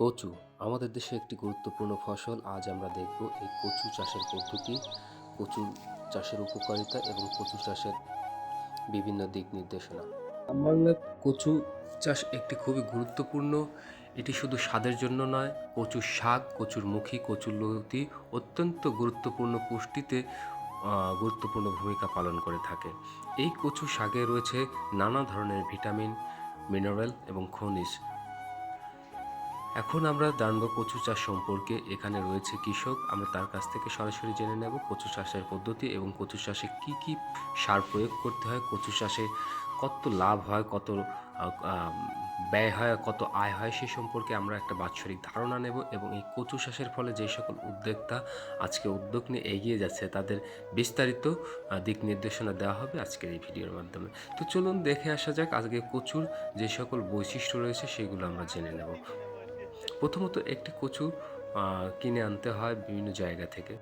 কচু আমাদের দেশে একটি গুরুত্বপূর্ণ ফসল। আজ আমরা দেখব এই কচু চাষের পদ্ধতি, কচু চাষের উপকারিতা এবং কচু চাষের বিভিন্ন দিক নির্দেশনা। বাংলা কচু চাষ একটি খুবই গুরুত্বপূর্ণ। এটি শুধু স্বাদের জন্য নয়, কচুর শাক, কচুর মুখী, কচুর লতি অত্যন্ত গুরুত্বপূর্ণ পুষ্টিতে গুরুত্বপূর্ণ ভূমিকা পালন করে থাকে। এই কচু শাকে রয়েছে নানা ধরনের ভিটামিন, মিনারেল এবং খনিজ। এখন আমরা জানব কচু চাষ সম্পর্কে। এখানে রয়েছে কৃষক, আমরা তার কাছ থেকে সরাসরি জেনে নেব কচু চাষের পদ্ধতি এবং কচু চাষে কী কী সার প্রয়োগ করতে হয়, কচু চাষে কত লাভ হয়, কত ব্যয় হয়, কত আয় হয় সে সম্পর্কে আমরা একটা বাৎসরিক ধারণা নেব এবং এই কচু চাষের ফলে যে সকল উদ্যোক্তা আজকে উদ্যোগ নিয়ে এগিয়ে যাচ্ছে তাদের বিস্তারিত দিক নির্দেশনা দেওয়া হবে আজকের এই ভিডিওর মাধ্যমে। তো চলুন দেখে আসা যাক আজকে কচুর যে সকল বৈশিষ্ট্য রয়েছে সেগুলো আমরা জেনে নেব। প্রথমত একটি কচু কিনে আনতে হয় বিভিন্ন জায়গা থেকে।